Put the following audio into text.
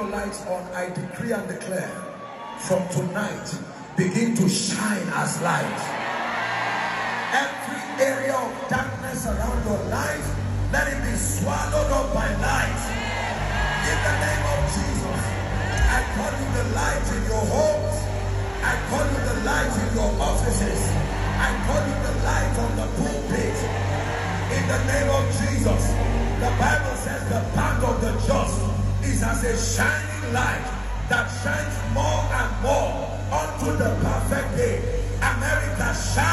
your lights on, I decree and declare, from tonight, begin to shine as light. Every area of darkness around your life, let it be swallowed up by light. In the name of Jesus, I call you the light in your homes. I call you the light in your offices. I call you the light on the pulpit. In the name of Jesus, the Bible says the path of the just is as a shining light that shines more and more unto the perfect day. America shines.